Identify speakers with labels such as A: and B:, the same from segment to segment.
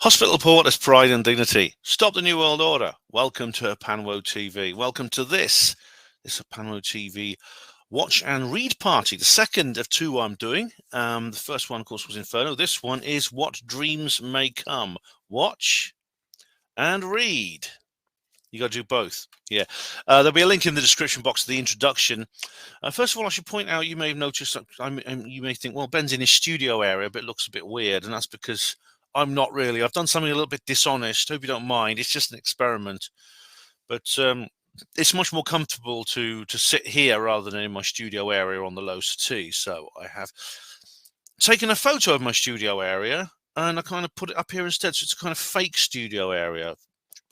A: Hospital Porters, Pride and Dignity. Stop the New World Order. Welcome to Panwo TV. Welcome to this Panwo TV watch and read party. The second of two I'm doing. The first one, of course, was Inferno. This one is What Dreams May Come. Watch and read. You got to do both. Yeah. There'll be a link in the description box to the introduction. First of all, I should point out, you may have noticed, you may think, well, Ben's in his studio area, but it looks a bit weird. And that's because I'm not really. I've done something a little bit dishonest. Hope you don't mind. It's just an experiment. But it's much more comfortable to sit here rather than in my studio area on the low settee. So I have taken a photo of my studio area and I kind of put it up here instead. So it's a kind of fake studio area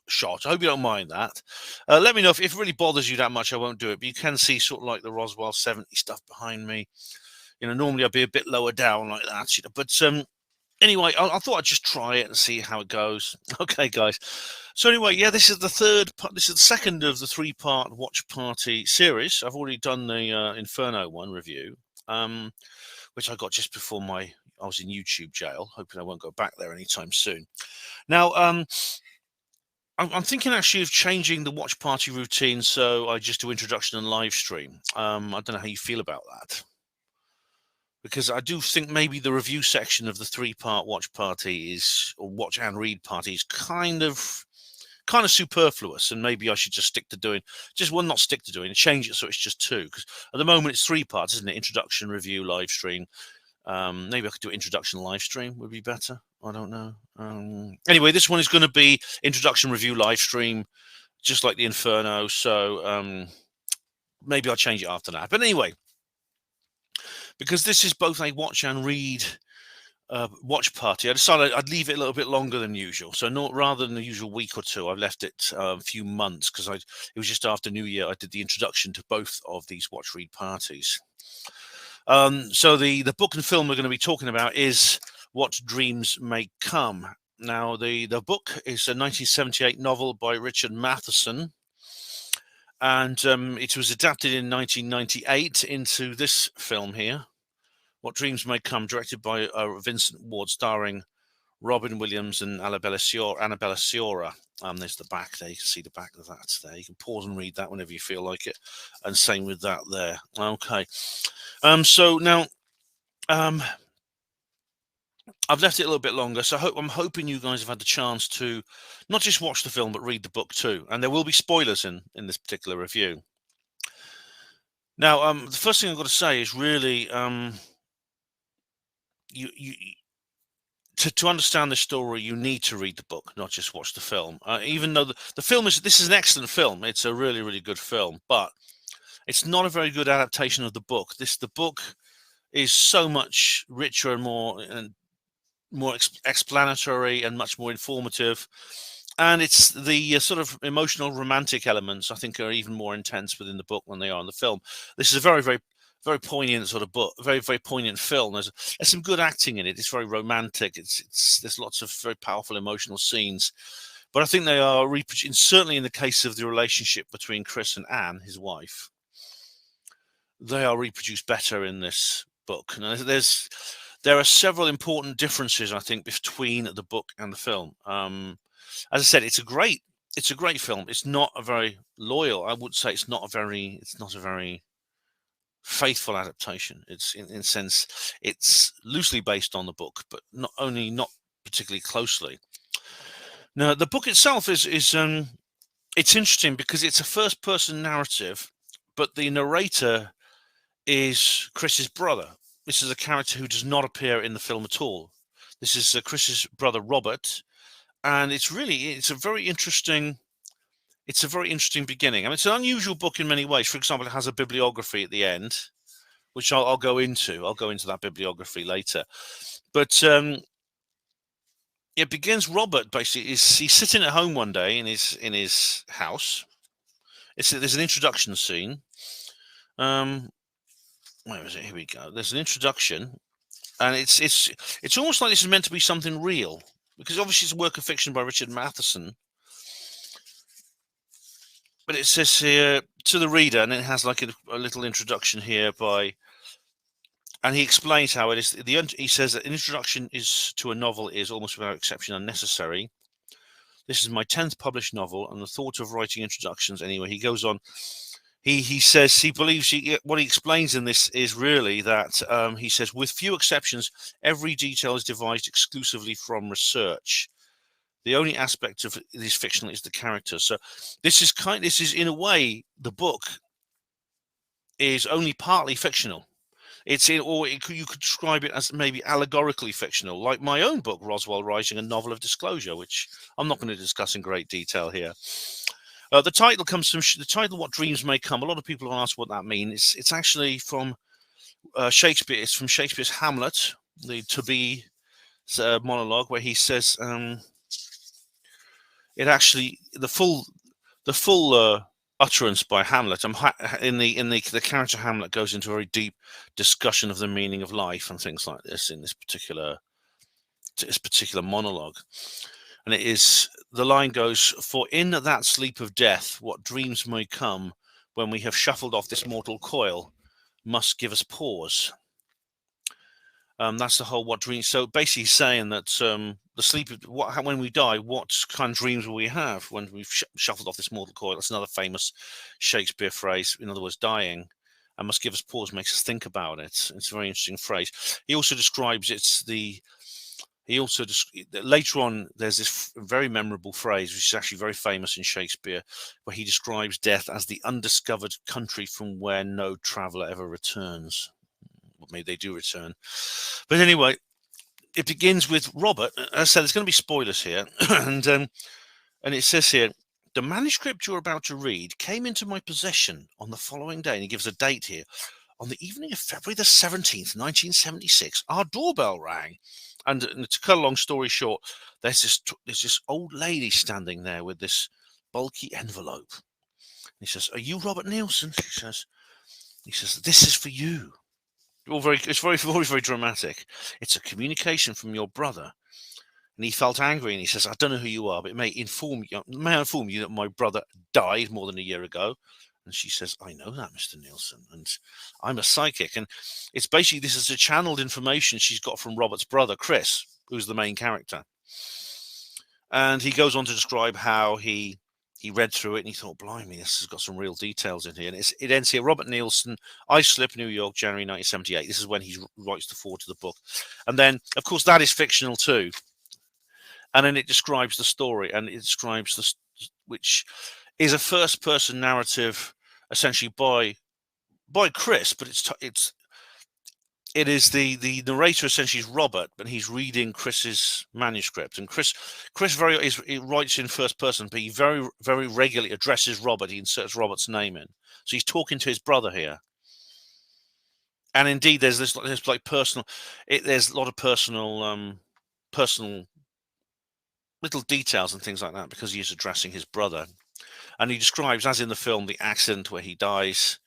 A: shot. I hope you don't mind that. Let me know if it really bothers you that much. I won't do it, but you can see sort of like the Roswell 70 stuff behind me. You know, normally I'd be a bit lower down like that, you know, but anyway, I thought I'd just try it and see how it goes. Okay, guys. So anyway, yeah, this is the third part. This is the second of the three-part watch party series. I've already done the Inferno one review, which I got just before I was in YouTube jail. Hoping I won't go back there anytime soon. Now, I'm thinking actually of changing the watch party routine, so I just do introduction and live stream. I don't know how you feel about that, because I do think maybe the review section of the three-part watch party or watch and read party is kind of superfluous, and maybe I should just stick to doing not stick to doing, change it so it's just two. Because at the moment it's three parts, isn't it? Introduction, review, live stream. Maybe I could do introduction live stream would be better. I don't know. Anyway, this one is going to be introduction, review, live stream, just like the Inferno. So maybe I'll change it after that. But anyway, because this is both a watch and read watch party, I decided I'd leave it a little bit longer than usual. So rather than the usual week or two, I've left it a few months, because it was just after New Year I did the introduction to both of these watch read parties. So the book and film we're going to be talking about is What Dreams May Come. Now, the book is a 1978 novel by Richard Matheson, and it was adapted in 1998 into this film here, What Dreams May Come, directed by Vincent Ward, starring Robin Williams and Annabella Sciorra. There's the back there. You can see the back of that there. You can pause and read that whenever you feel like it. And same with that there. Okay. So now, I've left it a little bit longer, so I'm hoping you guys have had the chance to not just watch the film, but read the book too. And there will be spoilers in this particular review. Now, the first thing I've got to say is really, to understand the story, you need to read the book, not just watch the film. Even though the film this is an excellent film. It's a really, really good film, but it's not a very good adaptation of the book. The book is so much richer and more explanatory and much more informative. And it's the sort of emotional romantic elements, I think, are even more intense within the book than they are in the film. This is a very, very, very poignant sort of book, very, very poignant film. There's some good acting in it. It's very romantic. There's lots of very powerful emotional scenes. But I think they are reproduced, certainly in the case of the relationship between Chris and Anne, his wife, they are reproduced better in this book. Now, there are several important differences, I think, between the book and the film. As I said, it's a great film. It's not a very loyal. I would say it's not a very faithful adaptation. It's in a sense, it's loosely based on the book, but not particularly closely. Now, the book itself is it's interesting because it's a first-person narrative, but the narrator is Chris's brother. This is a character who does not appear in the film at all. This is Chris's brother, Robert, and it's a very interesting beginning. I mean, it's an unusual book in many ways. For example, it has a bibliography at the end, which I'll go into. I'll go into that bibliography later. But it begins. Robert basically he's sitting at home one day in his house. There's an introduction scene. Where is it? Here we go. There's an introduction, and it's almost like this is meant to be something real, because obviously it's a work of fiction by Richard Matheson. But it says here to the reader, and it has like a little introduction here by And he explains how it is. He says that an introduction is to a novel is almost without exception unnecessary. This is my 10th published novel, and the thought of writing introductions. Anyway, he goes on. He says he believes what he explains in this is really that he says, with few exceptions, every detail is devised exclusively from research. The only aspect of this fictional is the character. So this is in a way, the book is only partly fictional. You could describe it as maybe allegorically fictional, like my own book, Roswell Rising, a novel of disclosure, which I'm not going to discuss in great detail here. The title comes from the title "What Dreams May Come." A lot of people have asked what that means. It's actually from Shakespeare. It's from Shakespeare's Hamlet, the to be monologue, where he says it actually the full utterance by Hamlet. In the character Hamlet goes into a very deep discussion of the meaning of life and things like this in this particular monologue. And the line goes, "For in that sleep of death, what dreams may come when we have shuffled off this mortal coil must give us pause." That's the whole what dreams. So basically saying that the sleep of when we die, what kind of dreams will we have when we've shuffled off this mortal coil? That's another famous Shakespeare phrase. In other words, dying, and must give us pause, makes us think about it. It's a very interesting phrase. He also describes later on, there's this very memorable phrase, which is actually very famous in Shakespeare, where he describes death as the undiscovered country from where no traveler ever returns. Well, maybe they do return. But anyway, it begins with Robert. As I said, there's going to be spoilers here. and it says here, "The manuscript you're about to read came into my possession on the following day." And he gives a date here. "On the evening of February the 17th, 1976, our doorbell rang. And to cut a long story short, there's this old lady standing there with this bulky envelope. He says, 'Are you Robert Neilson?' He says, 'This is for you.' It's always very dramatic. 'It's a communication from your brother.' And he felt angry, and he says, 'I don't know who you are, but may I inform you that my brother died more than a year ago?' And she says, 'I know that, Mr. Neilson, and I'm a psychic.' And it's basically, this is a channeled information she's got from Robert's brother, Chris, who's the main character. And he goes on to describe how he read through it and he thought, blimey, this has got some real details in here. And it ends here, Robert Neilson, Islip, New York, January 1978. This is when he writes the foreword to the book. And then, of course, that is fictional too. And then it describes the story, and it describes which is a first-person narrative, essentially by Chris, but it is the narrator essentially is Robert, but he's reading Chris's manuscript, and Chris he writes in first person, but he very very regularly addresses Robert. He inserts Robert's name in, so he's talking to his brother here. And indeed, there's like personal. There's a lot of personal little details and things like that because he is addressing his brother. And he describes, as in the film, the accident where he dies,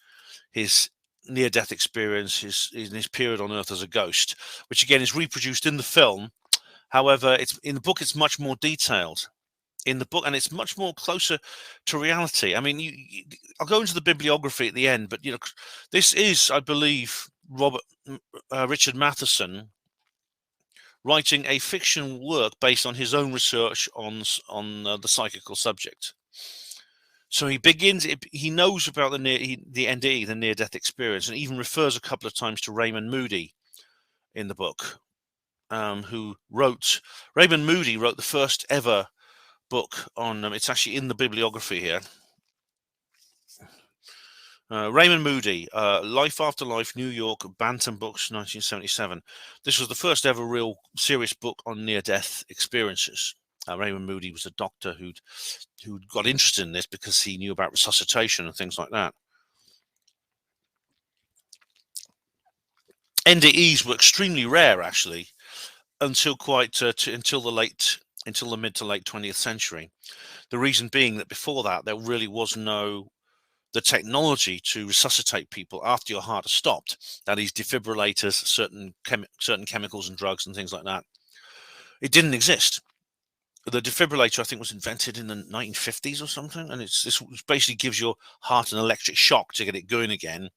A: his near-death experience, his period on Earth as a ghost, which again is reproduced in the film. However, in the book, it's much more detailed in the book, and it's much more closer to reality. I mean, I'll go into the bibliography at the end, but this is, I believe, Richard Matheson writing a fictional work based on his own research on the psychical subject. So he begins. He knows about the NDE, the near-death experience, and even refers a couple of times to Raymond Moody in the book, Raymond Moody wrote the first ever book on. It's actually in the bibliography here. Raymond Moody, Life After Life, New York, Bantam Books, 1977. This was the first ever real serious book on near-death experiences. Raymond Moody was a doctor who'd got interested in this because he knew about resuscitation and things like that. NDEs were extremely rare, actually, until the mid to late 20th century. The reason being that before that, there really was the technology to resuscitate people after your heart has stopped. That is, defibrillators, certain chemicals and drugs and things like that. It didn't exist. The defibrillator, I think, was invented in the 1950s or something, and this basically gives your heart an electric shock to get it going again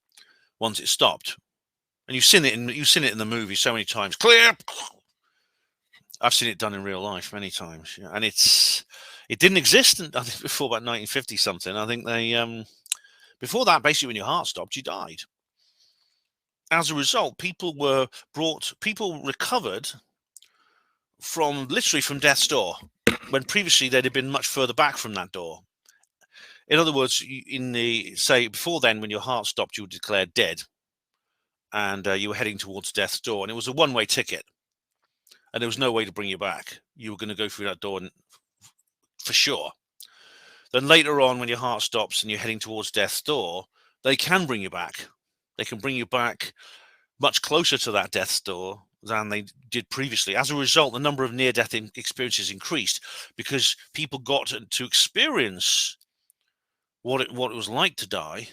A: once it stopped. And you've seen it in the movie so many times. Clear. I've seen it done in real life many times, yeah. And it didn't exist, I think, before about 1950 something. I think they before that, basically, when your heart stopped, you died. As a result, people recovered from literally from death's door, when previously they'd have been much further back from that door. In other words, before then, when your heart stopped, you were declared dead, and you were heading towards death's door, and it was a one-way ticket, and there was no way to bring you back. You were going to go through that door for sure. Then later on, when your heart stops and you're heading towards death's door, they can bring you back. They can bring you back much closer to that death's door than they did previously. As a result, the number of near-death experiences increased because people got to experience what it was like to die,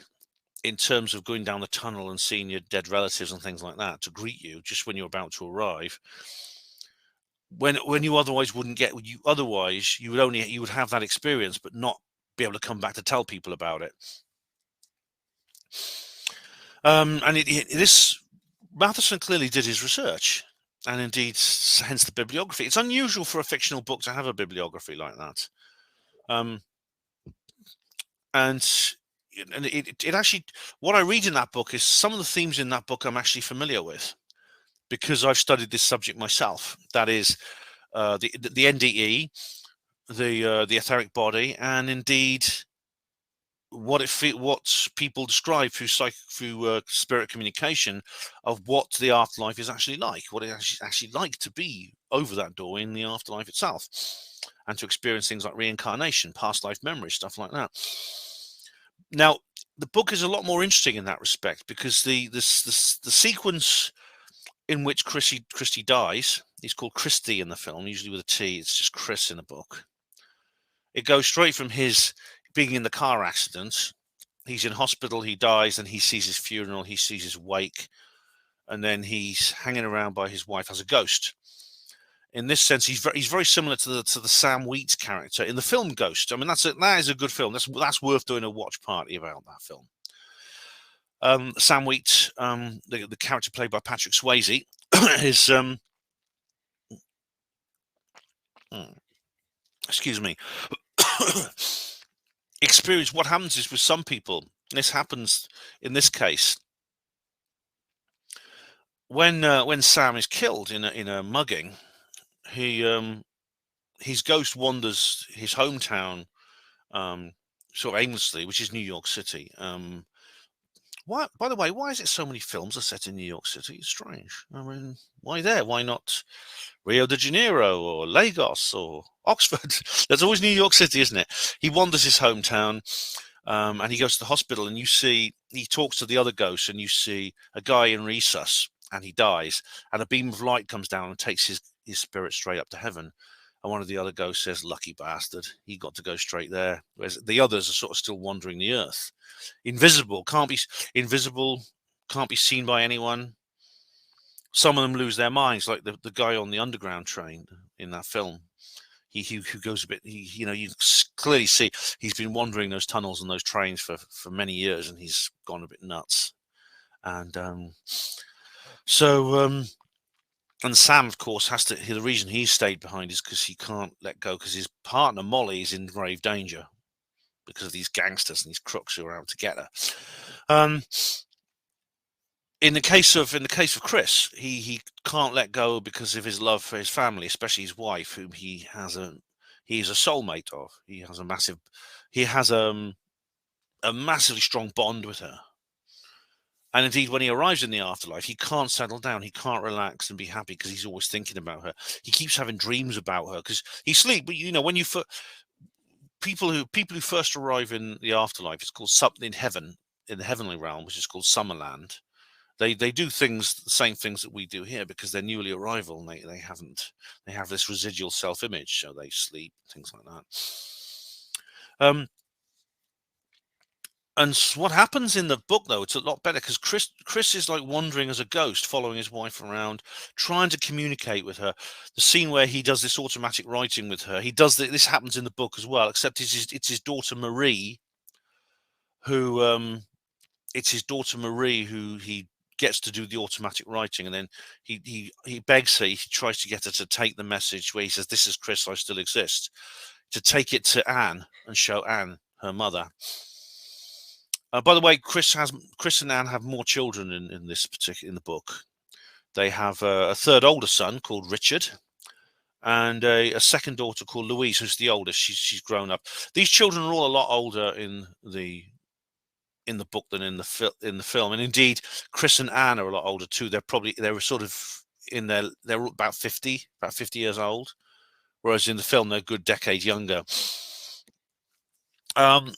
A: in terms of going down the tunnel and seeing your dead relatives and things like that to greet you just when you're about to arrive. When you otherwise wouldn't get, you would have that experience but not be able to come back to tell people about it. And this Matheson clearly did his research, and indeed, hence the bibliography. It's unusual for a fictional book to have a bibliography like that. And it actually, what I read in that book is some of the themes in that book I'm actually familiar with, because I've studied this subject myself. That is the NDE, the etheric body, and indeed what people describe through spirit communication of what the afterlife is actually like, what it actually like to be over that door in the afterlife itself, and to experience things like reincarnation, past life memories, stuff like that. Now, the book is a lot more interesting in that respect, because the sequence in which Christy dies, he's called Christy in the film, usually with a T, it's just Chris in the book. It goes straight from his being in the car accident, he's in hospital, he dies, and he sees his funeral, he sees his wake, and then he's hanging around by his wife as a ghost. In this sense, he's very similar to the Sam Wheat character in the film Ghost. I mean, that is a good film. That's worth doing a watch party about that film. Sam Wheat, the character played by Patrick Swayze, is excuse me. Experience. What happens is, with some people, this happens in this case, when Sam is killed in a mugging, his ghost wanders his hometown sort of aimlessly, which is New York City. Why, by the way, why is it so many films are set in New York City? It's strange. I mean, why there? Why not Rio de Janeiro or Lagos or Oxford? There's always New York City, isn't it? He wanders his hometown, and he goes to the hospital, and he talks to the other ghosts, and you see a guy in resus, and he dies, and a beam of light comes down and takes his spirit straight up to heaven. And one of the other ghosts says, "Lucky bastard, he got to go straight there." Whereas the others are sort of still wandering the earth. Invisible, can't be seen by anyone. Some of them lose their minds, like the guy on the underground train in that film. He goes a bit. You clearly see he's been wandering those tunnels and those trains for many years, and he's gone a bit nuts. And and Sam, of course, has to. The reason he stayed behind is because he can't let go, because his partner Molly is in grave danger because of these gangsters and these crooks who are out to get her. In the case of Chris, he can't let go because of his love for his family, especially his wife, whom he is a soulmate of. He has a massively strong bond with her. And indeed, when he arrives in the afterlife, he can't settle down. He can't relax and be happy because he's always thinking about her. He keeps having dreams about her because he sleeps. But when people who first arrive in the afterlife, it's called something in heaven, in the heavenly realm, which is called Summerland. They do the same things that we do here, because they're newly arrival and they have this residual self-image, so they sleep, things like that. And what happens in the book, though, it's a lot better, because Chris is like wandering as a ghost, following his wife around, trying to communicate with her. The scene where he does this automatic writing with her, this happens in the book as well, except it's his daughter Marie who he gets to do the automatic writing, and then he begs her. He tries to get her to take the message where he says, "This is Chris. I still exist." To take it to Anne and show Anne, her mother. By the way, Chris and Anne have more children in the book. They have a third older son called Richard, and a second daughter called Louise, who's the oldest. She's grown up. These children are all a lot older in the book than in the film, and indeed, Chris and Anne are a lot older too. They were sort of they're about 50 years old, whereas in the film they're a good decade younger. And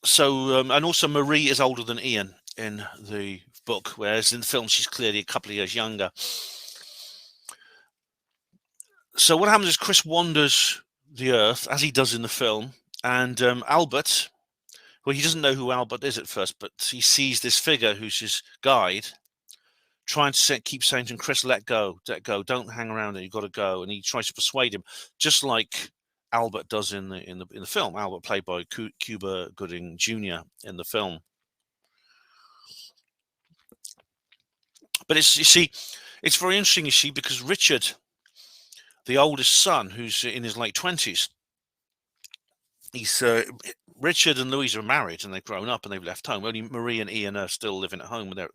A: also Marie is older than Ian in the book, whereas in the film she's clearly a couple of years younger. So what happens is Chris wanders the earth, as he does in the film, and Albert, well, he doesn't know who Albert is at first, but he sees this figure who's his guide, trying to keep saying to him, "Chris, let go, don't hang around there, you've got to go." And he tries to persuade him, just like Albert does in the film. Albert, played by Cuba Gooding Jr. in the film. But it's very interesting, you see, because Richard, the oldest son, who's in his late 20s, Richard and Louise are married and they've grown up and they've left home. Only Marie and Ian are still living at home, and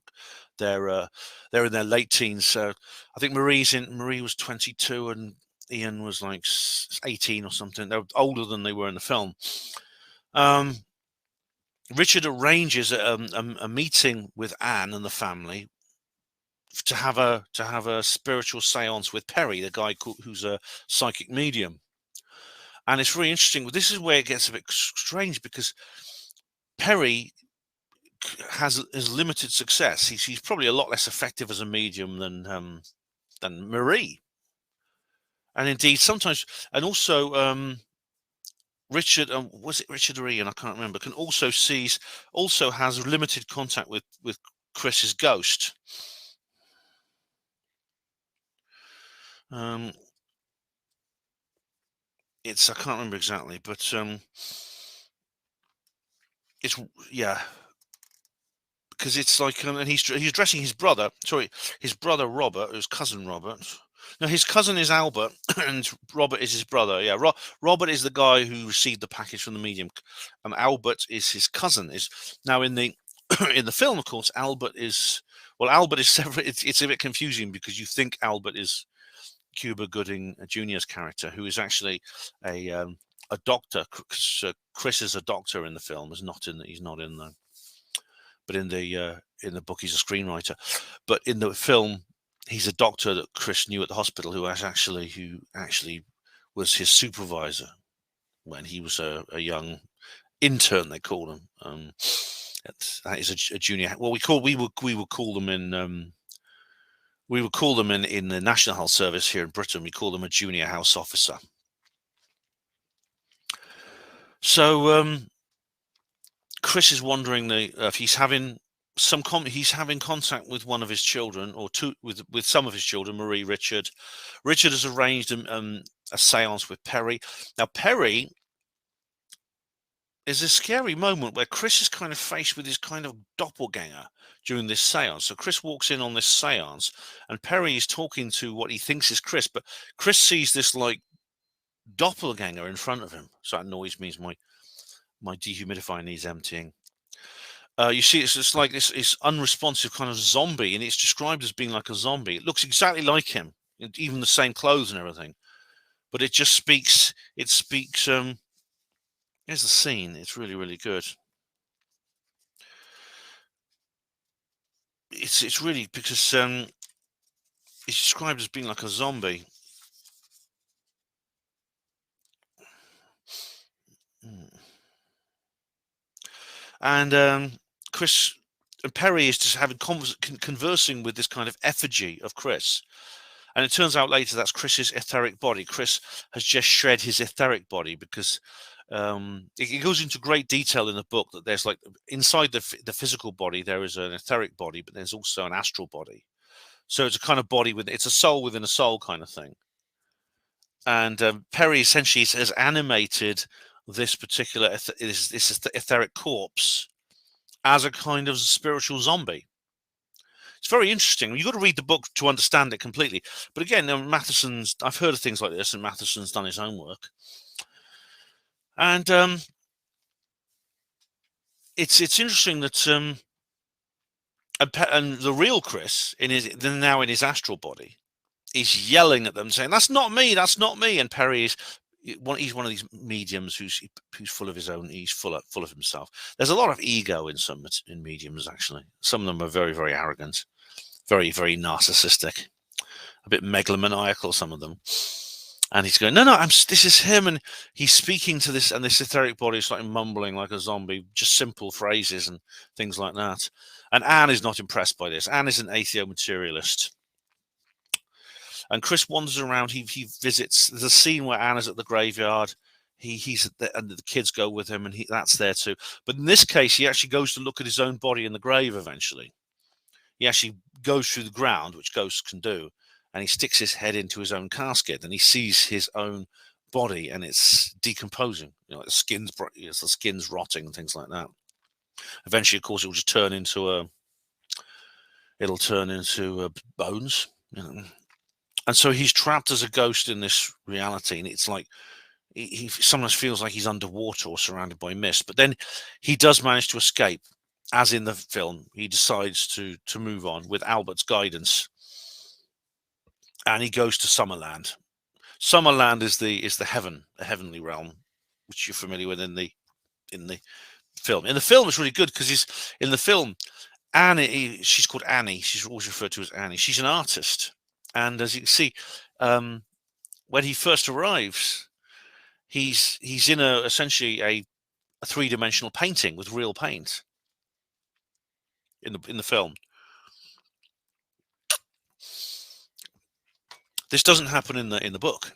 A: they're in their late teens. So I think Marie was 22 and Ian was like 18 or something. They're older than they were in the film. Richard arranges a meeting with Anne and the family to have a spiritual seance with Perry, the guy who's a psychic medium. And it's really interesting. This is where it gets a bit strange, because Perry has limited success. He's probably a lot less effective as a medium than Marie. And indeed, sometimes, and also Richard, was it Richard or Ian? I can't remember. Also has limited contact with Chris's ghost. I can't remember exactly, but it's, yeah, because it's like, and he's addressing his brother Robert, his cousin Robert. No, his cousin is Albert, and Robert is his brother. Yeah, Robert is the guy who received the package from the medium. Albert is his cousin. Is now in the in the film, of course, Albert is separate. It's a bit confusing because you think Albert is Cuba Gooding Jr.'s character, who is actually a doctor. Chris is a doctor in the film. He's not in the but in the book he's a screenwriter. But in the film, he's a doctor that Chris knew at the hospital, who actually was his supervisor when he was a young intern, they call him. That is a junior. Well, we would call them in in the National Health Service here in Britain. We call them a junior house officer. So Chris is wondering if he's having contact with one of his children, or with some of his children, Marie, Richard. Richard has arranged a seance with Perry. Now, Perry is a scary moment where Chris is kind of faced with his kind of doppelganger during this seance. So Chris walks in on this seance, and Perry is talking to what he thinks is Chris, but Chris sees this like doppelganger in front of him. So that noise means my dehumidifier needs emptying. You see, it's just like this unresponsive kind of zombie, and it's described as being like a zombie. It looks exactly like him, even the same clothes and everything. But it just speaks. It speaks. Here's the scene. It's really, really good. It's really because it's described as being like a zombie. And Chris and Perry is just having conversing with this kind of effigy of Chris. And it turns out later that's Chris's etheric body. Chris has just shred his etheric body because it goes into great detail in the book that there's like inside the physical body there is an etheric body, but there's also an astral body. So it's a kind of body it's a soul within a soul kind of thing. And Perry essentially has animated this particular this etheric corpse as a kind of spiritual zombie. It's very interesting. You've got to read the book to understand it completely. But again, I've heard of things like this, and Matheson's done his own work. And it's interesting that and the real Chris now in his astral body is yelling at them, saying, "That's not me. That's not me." And Perry is he's one of these mediums who's full of his own. He's full of himself. There's a lot of ego in mediums, actually. Some of them are very, very arrogant, very, very narcissistic, a bit megalomaniacal. Some of them. And he's going, no, this is him. And he's speaking to this, and this etheric body is like mumbling like a zombie, just simple phrases and things like that. And Anne is not impressed by this. Anne is an atheo-materialist. And Chris wanders around. He visits. There's a scene where Anne is at the graveyard. And the kids go with him, and that's there too. But in this case, he actually goes to look at his own body in the grave eventually. He actually goes through the ground, which ghosts can do. And he sticks his head into his own casket, and he sees his own body, and it's decomposing. Like the skin's rotting and things like that. Eventually, of course, it will just turn into bones. And so he's trapped as a ghost in this reality, and it's like he sometimes feels like he's underwater or surrounded by mist. But then he does manage to escape, as in the film. He decides to move on with Albert's guidance. And he goes to Summerland. Summerland is the heavenly realm, which you're familiar with in the film. In the film, it's really good because in the film, she's called Annie. She's always referred to as Annie. She's an artist, and as you can see, when he first arrives, he's in essentially a three-dimensional painting with real paint in the film. This doesn't happen in the book,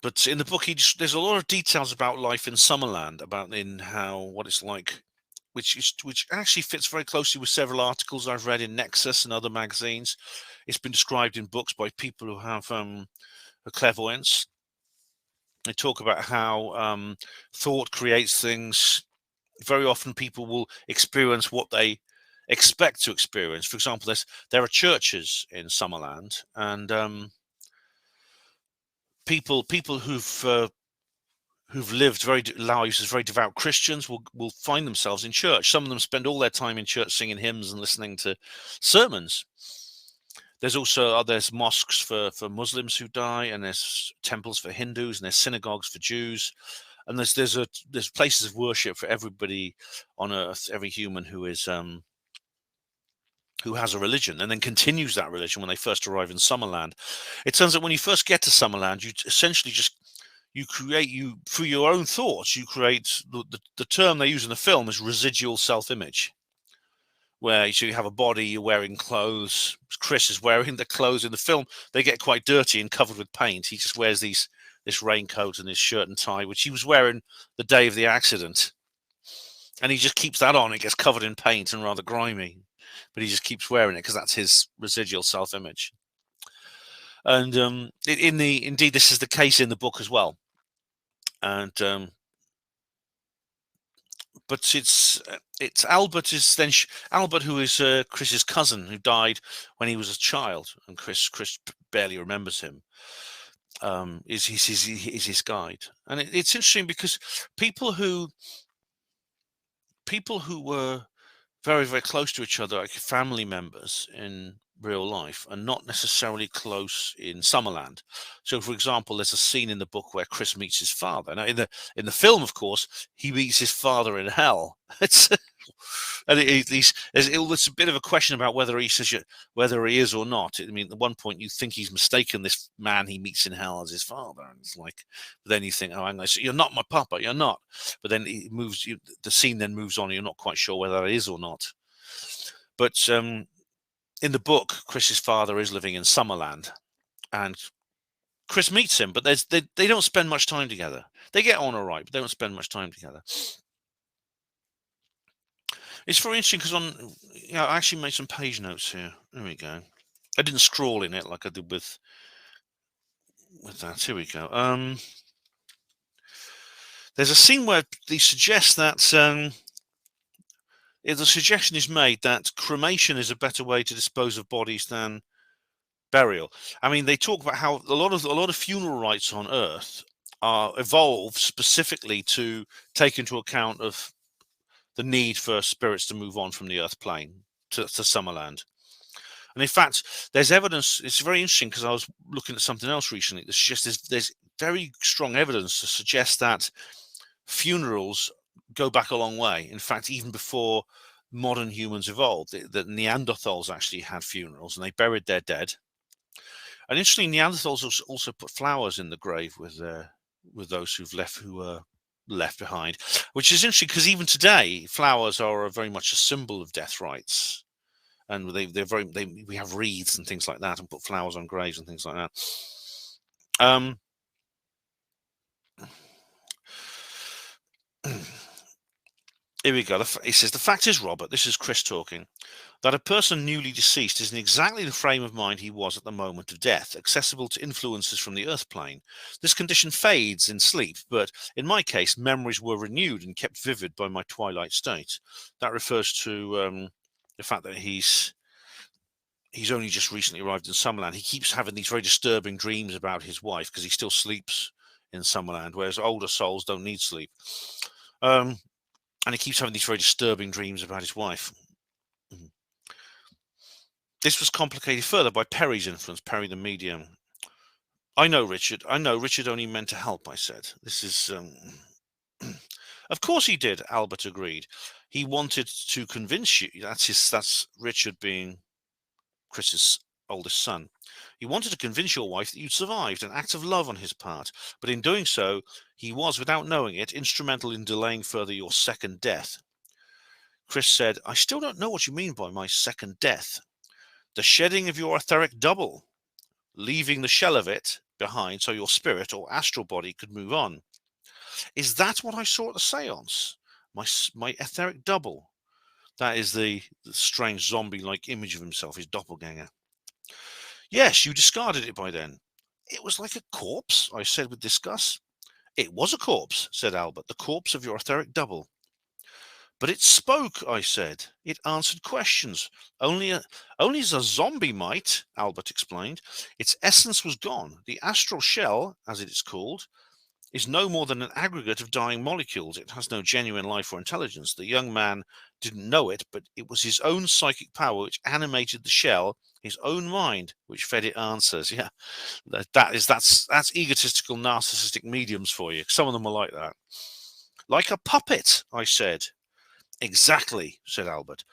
A: but in the book, there's a lot of details about life in Summerland, about what it's like, which actually fits very closely with several articles I've read in Nexus and other magazines. It's been described in books by people who have a clairvoyance. They talk about how thought creates things. Very often, people will experience what they expect to experience. For example, there are churches in Summerland, and people who've lived lives as very devout Christians will find themselves in church. Some of them spend all their time in church singing hymns and listening to sermons. There's mosques for Muslims who die, and there's temples for Hindus, and there's synagogues for Jews, and there's places of worship for everybody on earth, every human who has a religion, and then continues that religion when they first arrive in Summerland. It turns out when you first get to Summerland, you essentially through your own thoughts, you create the term they use in the film is residual self-image, where you have a body, you're wearing clothes. Chris is wearing the clothes in the film. They get quite dirty and covered with paint. He just wears this raincoat and his shirt and tie, which he was wearing the day of the accident. And he just keeps that on. It gets covered in paint and rather grimy, but he just keeps wearing it because that's his residual self-image. And indeed, this is the case in the book as well. And but it's Albert Albert, who is Chris's cousin, who died when he was a child, and Chris barely remembers him. Is his guide, and it's interesting because people who were very, very close to each other, like family members in real life, are not necessarily close in Summerland. So, for example, there's a scene in the book where Chris meets his father. Now, in the film, of course, he meets his father in hell. It's a bit of a question about whether he is or not. I mean, at one point, you think he's mistaken this man he meets in hell as his father, and it's like, but then you think, oh, you're not my papa, you're not. But then the scene then moves on, and you're not quite sure whether it is or not. But in the book, Chris's father is living in Summerland, and Chris meets him, but they don't spend much time together. They get on all right, but they don't spend much time together. It's very interesting because I actually made some page notes here. There we go. I didn't scroll in it like I did with that. Here we go. There's a scene where they suggest that the suggestion is made that cremation is a better way to dispose of bodies than burial. I mean, they talk about how a lot of funeral rites on Earth are evolved specifically to take into account of the need for spirits to move on from the Earth plane to Summerland. And in fact, there's evidence. It's very interesting because I was looking at something else recently. There's very strong evidence to suggest that funerals go back a long way. In fact, even before modern humans evolved, the Neanderthals actually had funerals and they buried their dead. And interestingly, Neanderthals also put flowers in the grave with those who were left behind, which is interesting because even today, flowers are very much a symbol of death rites. And we have wreaths and things like that, and put flowers on graves and things like that. Here we go. He says, the fact is, Robert, this is Chris talking, that a person newly deceased is in exactly the frame of mind he was at the moment of death, accessible to influences from the earth plane. This condition fades in sleep, but in my case, memories were renewed and kept vivid by my twilight state. That refers to the fact that he's only just recently arrived in Summerland. He keeps having these very disturbing dreams about his wife because he still sleeps in Summerland, whereas older souls don't need sleep. And he keeps having these very disturbing dreams about his wife. This was complicated further by Perry's influence, Perry the medium. I know, Richard only meant to help, I said. This is... Of course he did, Albert agreed. He wanted to convince you. That's Richard being Chris's oldest son. He wanted to convince your wife that you'd survived, an act of love on his part, but in doing so, he was, without knowing it, instrumental in delaying further your second death. Chris said, I still don't know what you mean by my second death. The shedding of your etheric double, leaving the shell of it behind so your spirit or astral body could move on. Is that what I saw at the seance? My etheric double. That is the strange zombie-like image of himself, his doppelganger. Yes, you discarded it by then. It was like a corpse, I said with disgust. It was a corpse, said Albert, the corpse of your etheric double. But it spoke, I said. It answered questions. Only as a zombie might, Albert explained. Its essence was gone. The astral shell, as it is called, is no more than an aggregate of dying molecules. It has no genuine life or intelligence. The young man didn't know it, but it was his own psychic power which animated the shell, his own mind which fed it answers. Yeah, that's egotistical, narcissistic mediums for you. Some of them are like that. Like a puppet, I said. Exactly, said Albert.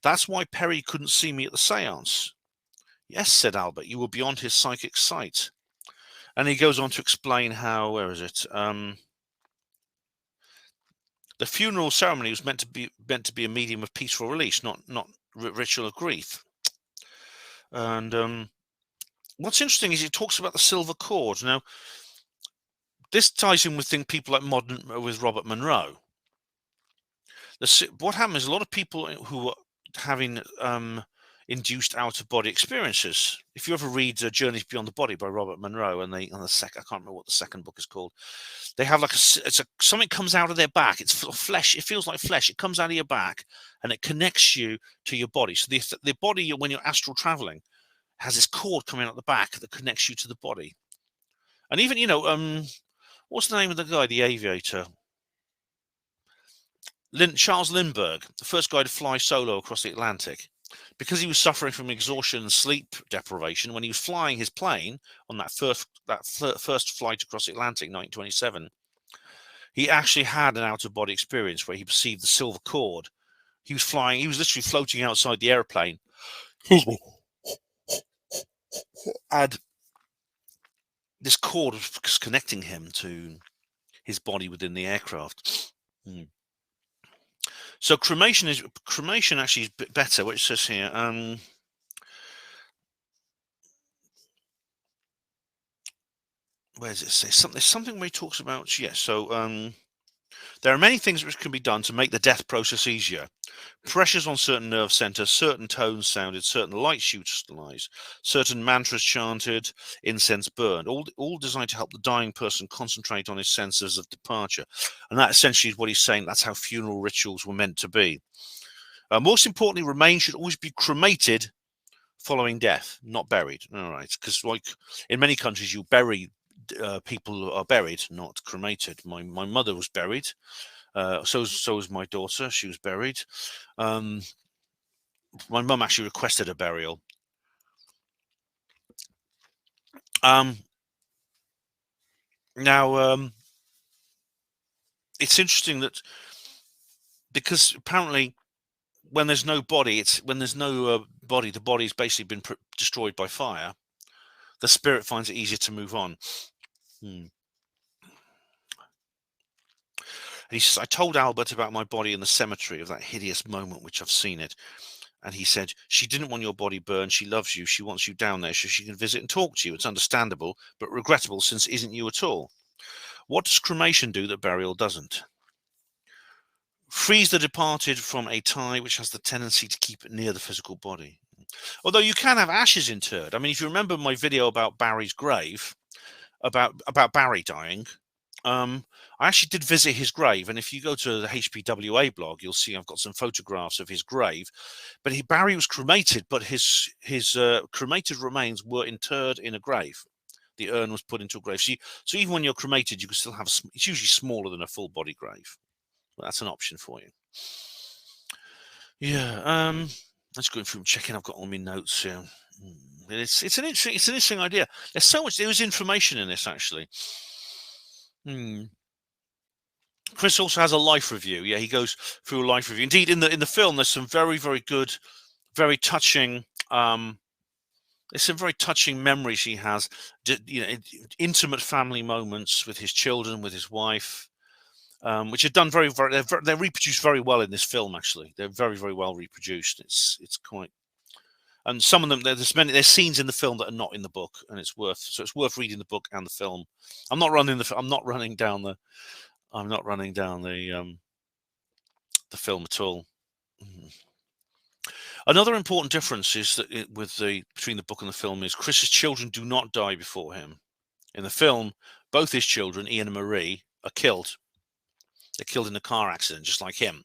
A: That's why Perry couldn't see me at the seance. Yes, said Albert, you were beyond his psychic sight. And he goes on to explain how, where is it? The funeral ceremony was meant to be a medium of peaceful release, not ritual of grief. And what's interesting is he talks about the silver cord. Now, this ties in with people like with Robert Monroe. What happened is a lot of people who were having induced out-of-body experiences. If you ever read Journeys Beyond the Body by Robert Monroe, and I can't remember what the second book is called. They have something comes out of their back. It's flesh. It feels like flesh. It comes out of your back, and it connects you to your body. So the body, when you're astral traveling, has this cord coming out the back that connects you to the body. And even what's the name of the guy, the aviator? Charles Lindbergh, the first guy to fly solo across the Atlantic. Because he was suffering from exhaustion and sleep deprivation, when he was flying his plane on that first flight across the Atlantic, 1927, he actually had an out-of-body experience where he perceived the silver cord. He was literally floating outside the airplane. And this cord was connecting him to his body within the aircraft. So cremation actually is a bit better. What it says here, where does it say something? Something where he talks about So there are many things which can be done to make the death process easier. Pressures on certain nerve centers, certain tones sounded, certain lights utilized, certain mantras chanted, incense burned, all designed to help the dying person concentrate on his senses of departure. And that essentially is what he's saying. That's how funeral rituals were meant to be. Most importantly, remains should always be cremated following death, not buried. All right, because like in many countries, you bury people are buried, not cremated. My mother was buried. So was my daughter. She was buried. My mum actually requested a burial. Now, it's interesting that because apparently when there's no body, body, the body's basically been destroyed by fire. The spirit finds it easier to move on. And he says, I told Albert about my body in the cemetery of that hideous moment which I've seen it. And he said, she didn't want your body burned. She loves you. She wants you down there so she can visit and talk to you. It's understandable, but regrettable since it isn't you at all. What does cremation do that burial doesn't? Frees the departed from a tie which has the tendency to keep it near the physical body. Although you can have ashes interred. I mean, if you remember my video about Barry's grave, about Barry dying, I actually did visit his grave, and if you go to the HPWA blog, you'll see I've got some photographs of his grave. But Barry was cremated, but his cremated remains were interred in a grave. The urn was put into a grave. So even when you're cremated, you can still have it's usually smaller than a full body grave. But that's an option for you. Yeah. Let's go through checking. I've got all my notes here. It's an interesting idea. There's so much. There was information in this actually. Chris also has a life review. Yeah, he goes through a life review. Indeed, in the film, there's some very, very good, very touching. There's some very touching memories he has. Intimate family moments with his children, with his wife, which are done very, very. They're reproduced very well in this film. Actually, they're very, very well reproduced. It's quite. And some of them, there's scenes in the film that are not in the book, and it's worth reading the book and the film. I'm not running down the film at all. Another important difference is that between the book and the film is Chris's children do not die before him. In the film, both his children, Ian and Marie, are killed. They're killed in a car accident, just like him.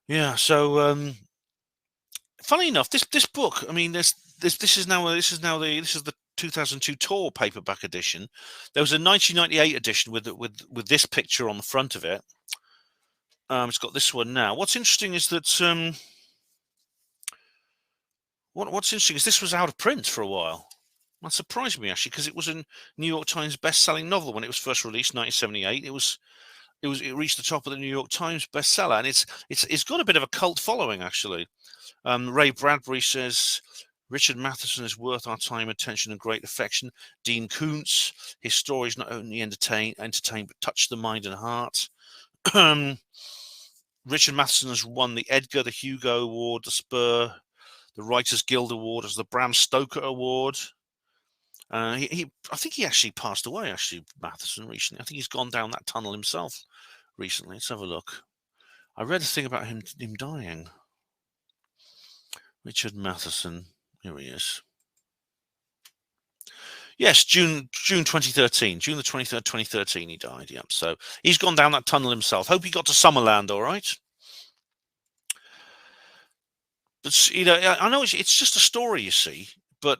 A: Yeah. So, funny enough, this book. I mean, this is the 2002 Tor paperback edition. There was a 1998 edition with this picture on the front of it. It's got this one now. What's interesting is that what's interesting is this was out of print for a while. That surprised me actually, because it was a New York Times best-selling novel when it was first released, 1978. It reached the top of the New York Times bestseller, and it's got a bit of a cult following actually. Ray Bradbury says Richard Matheson is worth our time, attention, and great affection. Dean Koontz, his stories not only entertain but touch the mind and heart. Richard Matheson has won the Edgar, the Hugo Award, the Spur, the Writers Guild Award, as the Bram Stoker Award. I think he actually passed away. Actually, Matheson recently. I think he's gone down that tunnel himself recently. Let's have a look. I read a thing about him dying. Richard Matheson. Here he is. Yes, June 2013. June the 23rd, 2013, he died. Yep. So he's gone down that tunnel himself. Hope he got to Summerland all right. But I know it's just a story, you see, but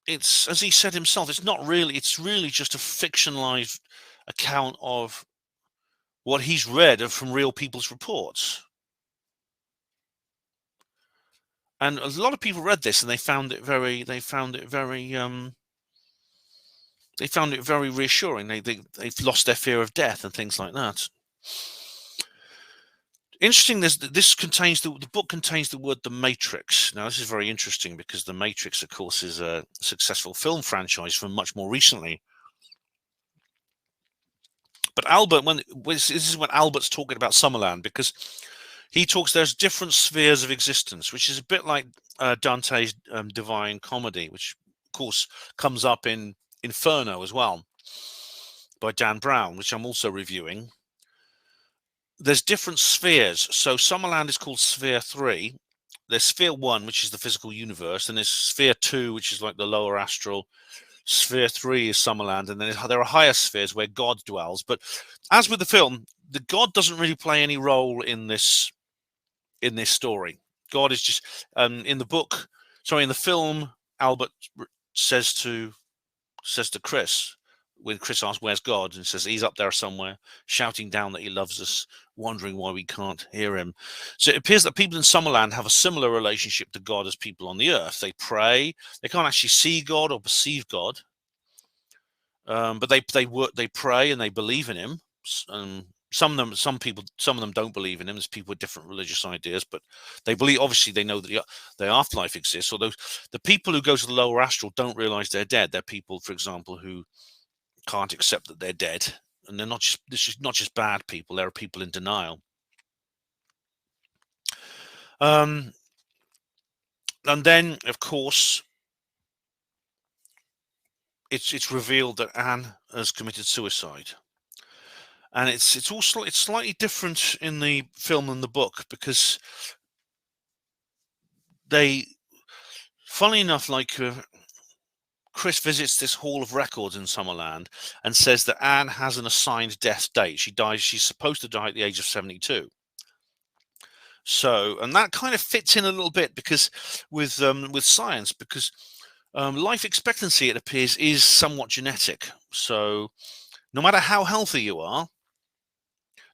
A: it's, as he said himself, it's not really. It's really just a fictionalized account of what he's read from real people's reports. And a lot of people read this and they found it very reassuring. They've lost their fear of death and things like that. Interesting. The book contains the word "The Matrix." Now, this is very interesting because The Matrix, of course, is a successful film franchise from much more recently. But this is when Albert's talking about Summerland, because he talks there's different spheres of existence, which is a bit like Dante's Divine Comedy, which of course comes up in Inferno as well by Dan Brown, which I'm also reviewing. There's different spheres. So Summerland is called Sphere 3. There's Sphere 1, which is the physical universe, and there's Sphere 2, which is like the lower astral. Sphere 3 is Summerland, and then there are higher spheres where God dwells. But as with the film, the God doesn't really play any role in this story. God is just in the book. Sorry, in the film, Albert says to Chris, when Chris asks where's God, and says he's up there somewhere, shouting down that he loves us, wondering why we can't hear him. So it appears that people in Summerland have a similar relationship to God as people on the earth. They pray. They can't actually see God or perceive God, but they pray and they believe in him. Some of them don't believe in him. There's people with different religious ideas, but they believe. Obviously, they know that the afterlife exists. Although the people who go to the lower astral don't realize they're dead. They're people, for example, who can't accept that they're dead, and they're not just. This is not just bad people. There are people in denial. And then, of course, it's revealed that Anne has committed suicide. And it's slightly different in the film than the book, because funnily enough, Chris visits this hall of records in Summerland and says that Anne has an assigned death date. She's supposed to die at the age of 72. So, and that kind of fits in a little bit because with science, because life expectancy, it appears, is somewhat genetic. So, no matter how healthy you are,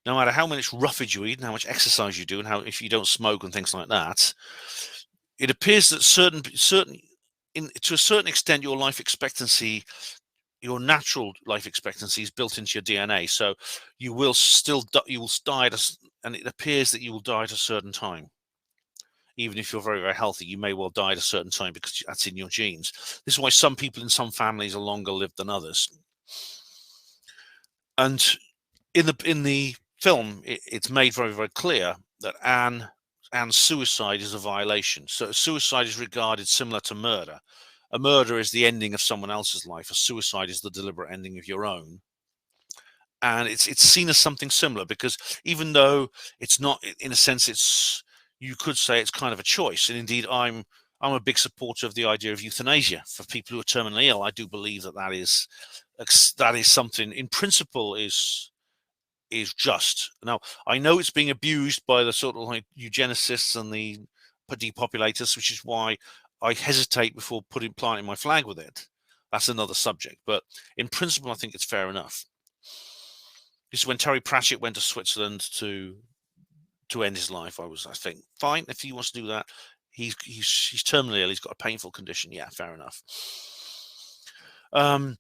A: no matter how much roughage you eat and how much exercise you do, and if you don't smoke and things like that, it appears that to a certain extent, your life expectancy, your natural life expectancy, is built into your DNA. So you will die, and it appears that you will die at a certain time. Even if you're very, very healthy, you may well die at a certain time because that's in your genes. This is why some people in some families are longer lived than others. And in the film, it's made very, very clear that Anne's suicide is a violation. So suicide is regarded similar to murder. A murder is the ending of someone else's life. A suicide is the deliberate ending of your own. And it's seen as something similar, because even though it's not, in a sense, you could say it's kind of a choice. And indeed, I'm a big supporter of the idea of euthanasia for people who are terminally ill. I do believe that is something, in principle, is just. Now, I know it's being abused by the sort of like eugenicists and the depopulators, which is why I hesitate before planting my flag with it. That's another subject. But in principle, I think it's fair enough. This is when Terry Pratchett went to Switzerland to end his life. I think, fine, if he wants to do that. He's terminally ill. He's got a painful condition. Yeah, fair enough. And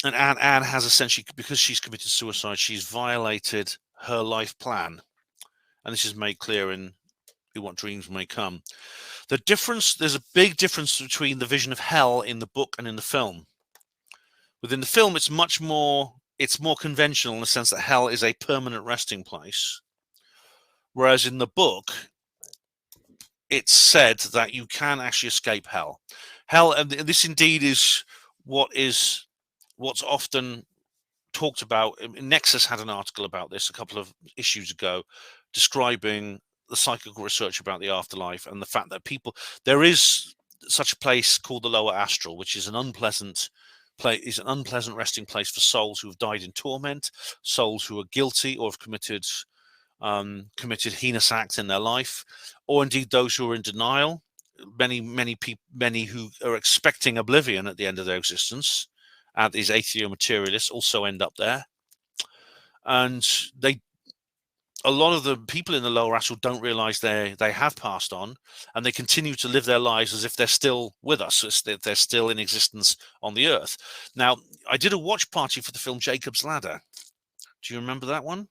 A: Anne has essentially, because she's committed suicide, she's violated her life plan. And this is made clear in What Dreams May Come. There's a big difference between the vision of hell in the book and in the film. Within the film, it's more conventional in the sense that hell is a permanent resting place. Whereas in the book, it's said that you can actually escape hell. Hell, and this indeed is what's often talked about. Nexus had an article about this a couple of issues ago, describing the psychical research about the afterlife and the fact that there is such a place called the lower astral, which is an unpleasant resting place for souls who have died in torment, souls who are guilty or have committed heinous acts in their life, or indeed those who are in denial. Many who are expecting oblivion at the end of their existence, and these atheist materialists also end up there. And a lot of the people in the lower astral don't realize they have passed on, and they continue to live their lives as if they're still with us, as if they're still in existence on the earth. Now, I did a watch party for the film Jacob's Ladder. Do you remember that one?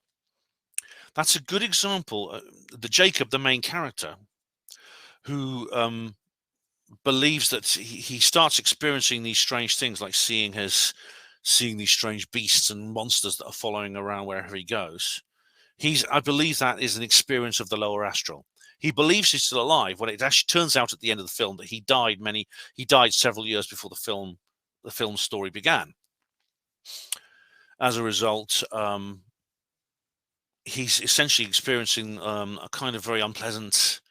A: That's a good example. The Jacob, the main character, who believes that he starts experiencing these strange things, like seeing these strange beasts and monsters that are following around wherever he goes. I believe that is an experience of the lower astral. He believes he's still alive, when it actually turns out at the end of the film that he died several years before the film story began. As a result, he's essentially experiencing a kind of very unpleasant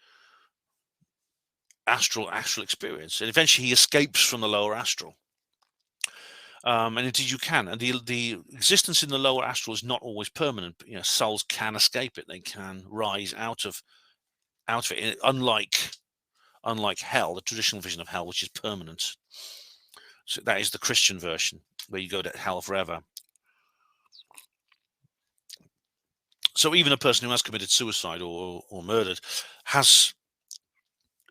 A: astral experience, and eventually he escapes from the lower astral. And indeed you can. And the existence in the lower astral is not always permanent. You know, souls can escape it. They can rise out of it. Unlike hell, the traditional vision of hell, which is permanent. So that is the Christian version, where you go to hell forever. So even a person who has committed suicide or murdered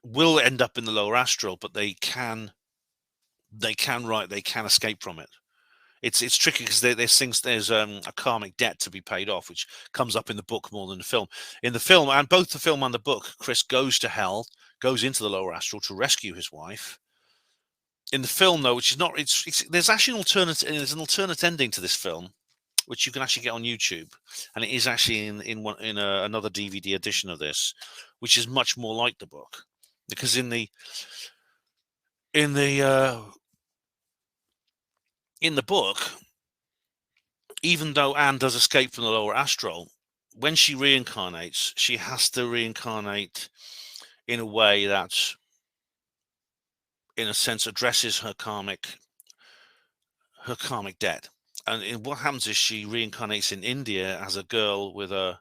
A: will end up in the lower astral, but they can escape from it. It's tricky because there's a karmic debt to be paid off, which comes up in the book more than the film. In the film, and both the film and the book, Chris goes to hell, goes into the lower astral to rescue his wife. In the film, though, which is not, there's actually an alternate ending to this film, which you can actually get on YouTube, and it is actually in another DVD edition of this, which is much more like the book, because in the book, even though Anne does escape from the lower astral, when she reincarnates, she has to reincarnate in a way that, in a sense, addresses her karmic debt. And what happens is she reincarnates in India as a girl with a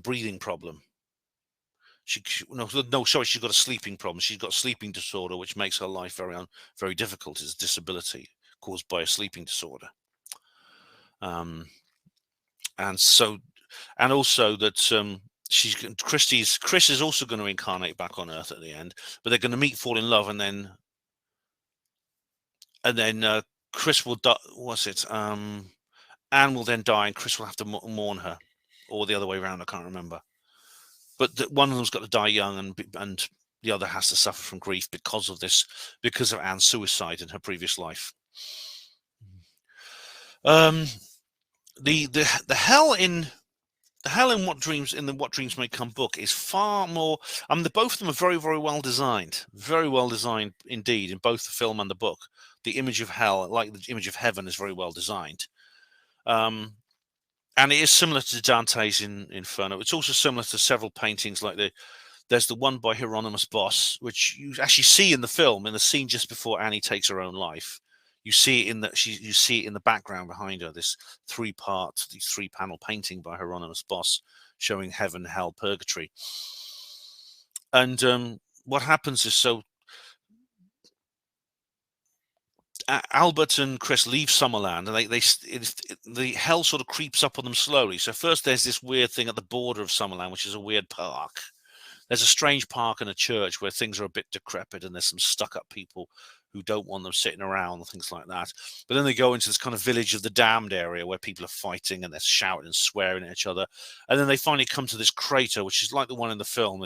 A: breathing problem. She's got a sleeping problem. She's got a sleeping disorder, which makes her life very difficult. It's a disability caused by a sleeping disorder. And also that Chris is also going to incarnate back on Earth at the end, but they're going to meet, fall in love, and then Chris will die. Anne will then die, and Chris will have to mourn her, or the other way around. I can't remember. But one of them's got to die young, and the other has to suffer from grief because of Anne's suicide in her previous life. The hell in What Dreams May Come book is far more. Both of them are very, very well designed indeed, in both the film and the book. The image of hell, like the image of heaven, is very well designed. And it is similar to Dante's Inferno. It's also similar to several paintings, like there's the one by Hieronymus Bosch, which you actually see in the film, in the scene just before Annie takes her own life. You see it in the background behind her, this three-panel painting by Hieronymus Bosch showing heaven, hell, purgatory. And what happens is, so Albert and Chris leave Summerland, and the hell sort of creeps up on them slowly. So first there's this weird thing at the border of Summerland, which is a weird park. There's a strange park and a church where things are a bit decrepit, and there's some stuck-up people who don't want them sitting around and things like that. But then they go into this kind of village of the damned area where people are fighting and they're shouting and swearing at each other. And then they finally come to this crater, which is like the one in the film,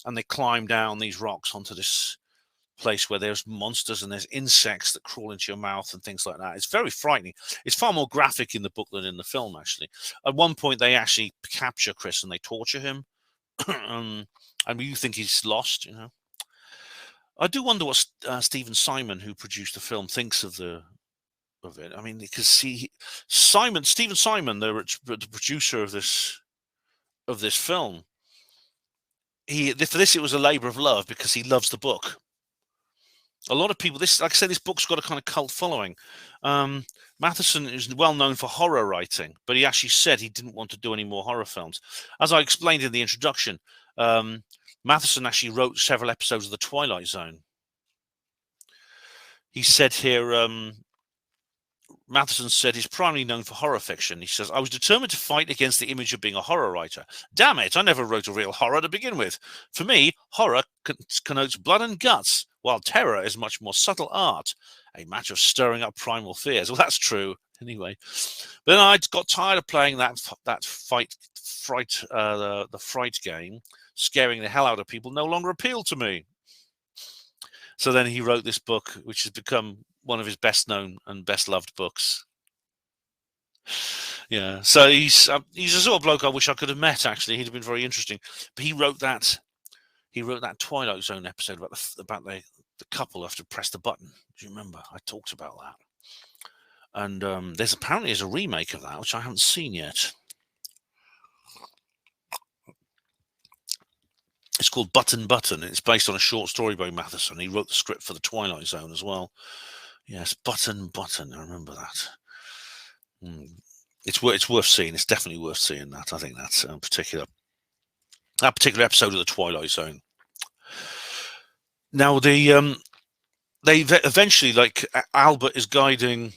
A: and they climb down these rocks onto this place where there's monsters and there's insects that crawl into your mouth and things like that. It's very frightening. It's far more graphic in the book than in the film, actually. At one point, they actually capture Chris and they torture him. You think he's lost, you know. I do wonder what Stephen Simon, who produced the film, thinks of it. I mean, because Stephen Simon, the producer of this film, for this it was a labor of love because he loves the book. A lot of people, like I said, this book's got a kind of cult following. Matheson is well known for horror writing, but he actually said he didn't want to do any more horror films. As I explained in the introduction, Matheson actually wrote several episodes of The Twilight Zone. He said here, Matheson said he's primarily known for horror fiction. He says, I was determined to fight against the image of being a horror writer. Damn it, I never wrote a real horror to begin with. For me, horror connotes blood and guts, while terror is much more subtle art, a matter of stirring up primal fears. Well, that's true, anyway. But then I got tired of playing the fright game. Scaring the hell out of people no longer appealed to me. So then he wrote this book, which has become one of his best known and best loved books. Yeah, so he's a sort of bloke I wish I could have met. Actually, he'd have been very interesting. But he wrote that Twilight Zone episode about the couple who have to press the button. Do you remember? I talked about that. And there's a remake of that which I haven't seen yet. It's called Button Button. It's based on a short story by Matheson. He wrote the script for The Twilight Zone as well. Yes, Button. I remember that. Mm. It's worth seeing. It's definitely worth seeing that. I think that's that particular episode of the Twilight Zone. Now eventually, like, Albert is guiding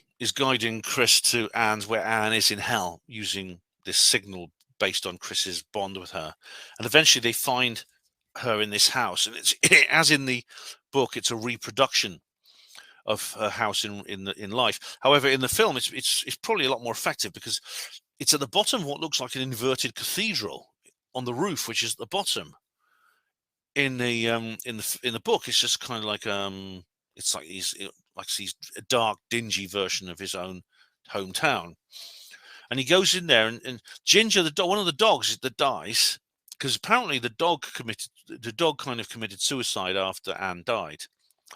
A: Chris to Anne's, where Anne is in hell, using this signal based on Chris's bond with her, and eventually they find her in this house, and it's as in the book, it's a reproduction of her house in life. However, in the film, it's probably a lot more effective because it's at the bottom of what looks like an inverted cathedral on the roof, which is at the bottom. In the book, it's just kind of like it's like he's a dark, dingy version of his own hometown, and he goes in there, and Ginger, one of the dogs that dies, because apparently the dog kind of committed suicide after Anne died,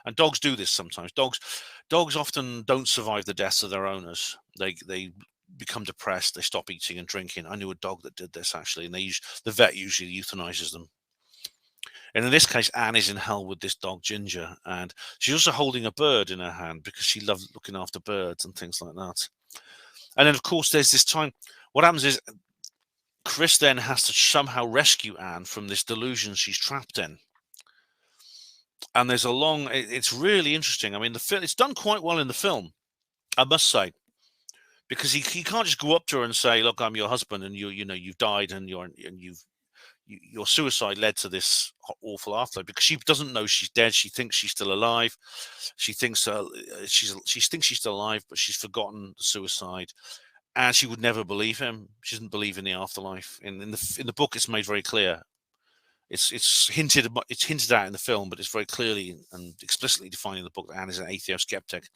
A: and dogs do this sometimes. Dogs often don't survive the deaths of their owners. They become depressed. They stop eating and drinking. I knew a dog that did this, actually, and the vet usually euthanizes them. And in this case, Anne is in hell with this dog, Ginger, and she's also holding a bird in her hand because she loved looking after birds and things like that. And then, of course, there's this time. What happens is Chris then has to somehow rescue Anne from this delusion she's trapped in. And there's it's really interesting. I mean, it's done quite well in the film, I must say, because he can't just go up to her and say, "Look, I'm your husband, and you've died, and your suicide led to this awful afterlife," because she doesn't know she's dead. She thinks she's still alive. She thinks she thinks she's still alive, but she's forgotten the suicide, and she would never believe him. She doesn't believe in the afterlife. In the book, it's made very clear. It's hinted at in the film, but it's very clearly and explicitly defined in the book that Anne is an atheoskeptic.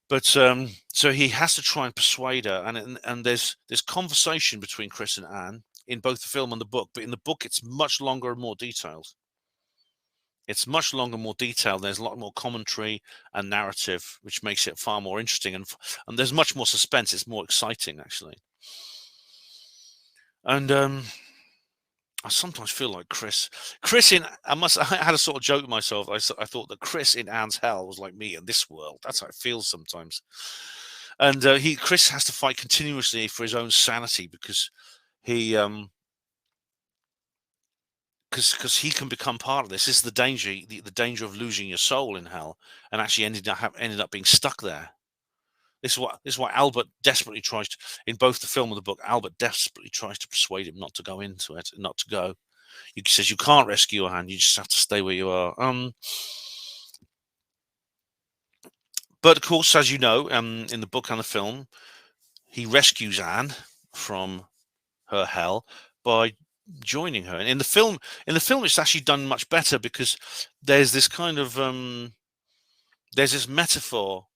A: But so he has to try and persuade her, and there's this conversation between Chris and Anne in both the film and the book. But in the book, it's much longer and more detailed. It's much longer, more detailed. There's a lot more commentary and narrative, which makes it far more interesting, and there's much more suspense. It's more exciting, actually. And I sometimes feel like Chris I had a sort of joke with myself. I thought that Chris in Anne's hell was like me in this world. That's how it feels sometimes. And Chris has to fight continuously for his own sanity because he because he can become part of this. This is the danger, the danger of losing your soul in hell and actually ended up being stuck there. This is what Albert desperately tries to, in both the film and the book. Albert desperately tries to persuade him not to go into it, not to go. He says you can't rescue Anne. You just have to stay where you are. But of course, as you know, in the book and the film, he rescues Anne from her hell by joining her. And in the film, it's actually done much better because there's this kind of there's this metaphor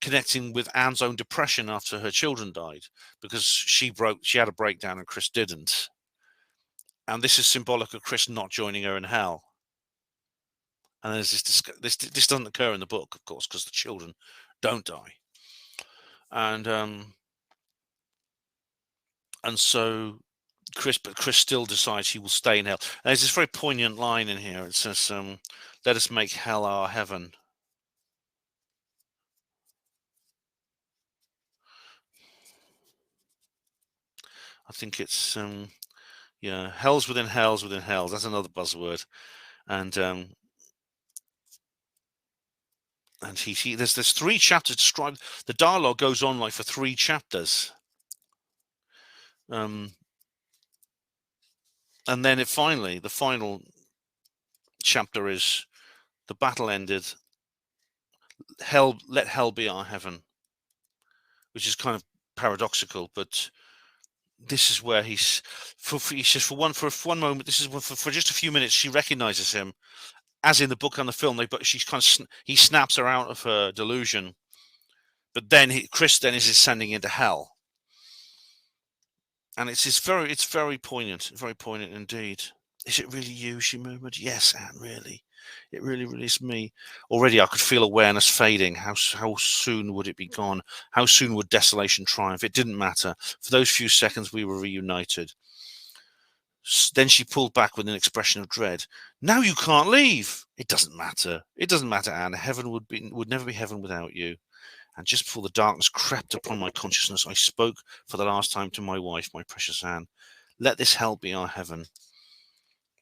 A: connecting with Anne's own depression after her children died, because she had a breakdown and Chris didn't. And this is symbolic of Chris not joining her in hell. And there's this doesn't occur in the book, of course, because the children don't die. And so Chris still decides he will stay in hell. And there's this very poignant line in here. It says, "Let us make hell our heaven." I think it's yeah, hells within hells within hells. That's another buzzword. And there's 3 chapters described. The dialogue goes on like for 3 chapters. And then the final chapter is, the battle ended. Let hell be our heaven, which is kind of paradoxical, but this is where he says for one moment, this is for just a few minutes, she recognizes him, as in the book and the film. He snaps her out of her delusion, but then Chris then is descending into hell, and it's very poignant indeed. "Is it really you?" she murmured. "Yes, Anne, really. It really, really is me." Already I could feel awareness fading. How soon would it be gone? How soon would desolation triumph? It didn't matter. For those few seconds we were reunited. Then she pulled back with an expression of dread. Now you can't leave. It doesn't matter. It doesn't matter, Anne. Heaven would never be heaven without you. And just before the darkness crept upon my consciousness, I spoke for the last time to my wife, my precious Anne. Let this hell be our heaven.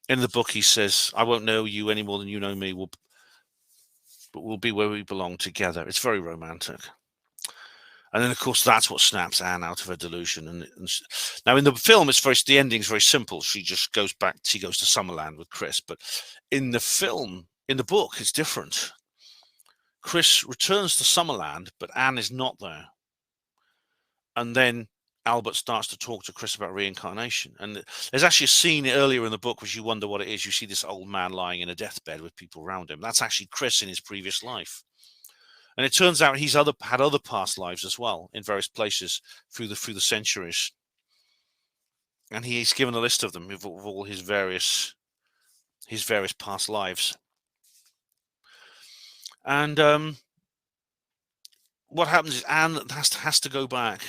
A: In the book, he says, I won't know you any more than you know me, but we'll be where we belong together. It's very romantic. And then, of course, that's what snaps Anne out of her delusion. Now, in the film, the ending's very simple. She just goes back. She goes to Summerland with Chris. But in the book, it's different. Chris returns to Summerland, but Anne is not there. And then Albert starts to talk to Chris about reincarnation. And there's actually a scene earlier in the book which you wonder what it is. You see this old man lying in a deathbed with people around him. That's actually Chris in his previous life. And it turns out he's had other past lives as well in various places through the centuries. And he's given a list of them of all his various past lives. And what happens is Anne has to go back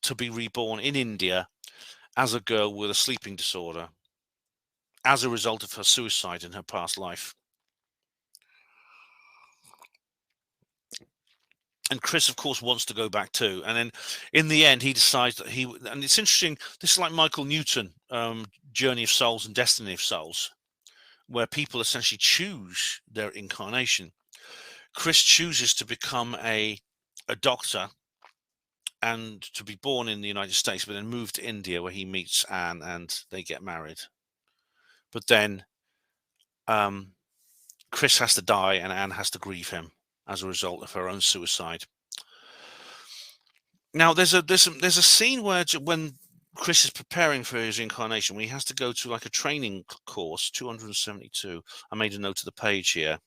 A: to be reborn in India as a girl with a sleeping disorder as a result of her suicide in her past life. And Chris, of course, wants to go back too. And then in the end, he decides that and it's interesting, this is like Michael Newton, Journey of Souls and Destiny of Souls, where people essentially choose their incarnation. Chris chooses to become a doctor and to be born in the United States, but then move to India where he meets Anne and they get married. But then Chris has to die and Anne has to grieve him as a result of her own suicide. Now, there's a scene where when Chris is preparing for his incarnation, he has to go to like a training course, 272. I made a note of the page here,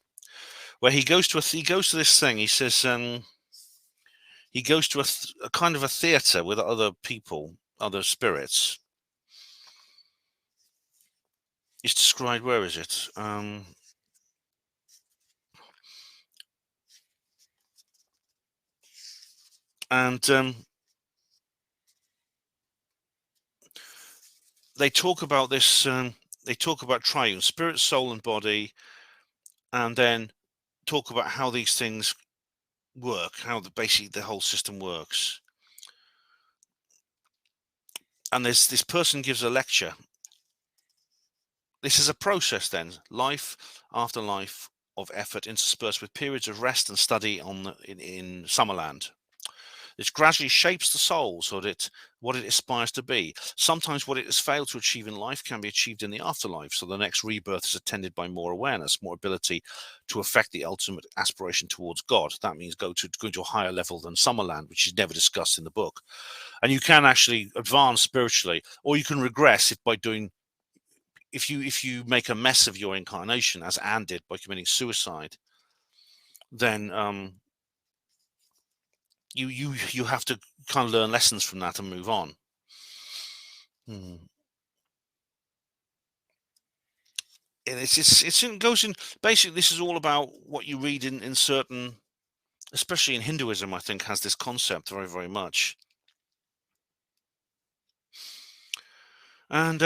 A: where he goes to this thing. He says he goes to a kind of a theater with other people, other spirits. It's described. Where is it? They talk about this. They talk about triune spirit, soul, and body, and then talk about how these things work, how basically the whole system works. And this person gives a lecture. This is a process then, life after life of effort interspersed with periods of rest and study in Summerland. It gradually shapes the soul so that what it aspires to be. Sometimes what it has failed to achieve in life can be achieved in the afterlife. So the next rebirth is attended by more awareness, more ability to affect the ultimate aspiration towards God. That means go to a higher level than Summerland, which is never discussed in the book. And you can actually advance spiritually, or you can regress if you make a mess of your incarnation, as Anne did by committing suicide, then you have to kind of learn lessons from that and move on. And it goes in. Basically, this is all about what you read in certain, especially in Hinduism. I think has this concept very, very much. And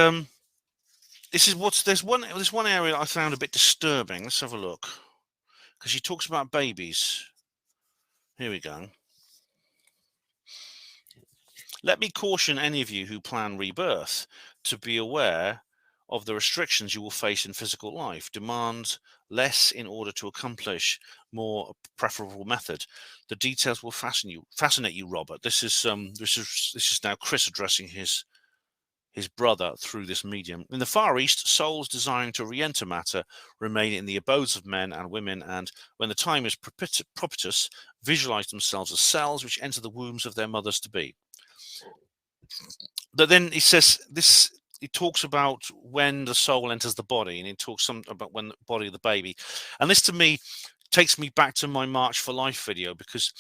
A: there's one area I found a bit disturbing. Let's have a look, because she talks about babies. Here we go. Let me caution any of you who plan rebirth to be aware of the restrictions you will face in physical life. Demand less in order to accomplish more preferable method. The details will fascinate you, Robert. This is now Chris addressing his brother through this medium. In the Far East, souls desiring to re-enter matter remain in the abodes of men and women, and when the time is propitious, visualize themselves as cells which enter the wombs of their mothers to be. But then he says this. He talks about when the soul enters the body, and he talks about when the body of the baby. And this, to me, takes me back to my March for Life video, because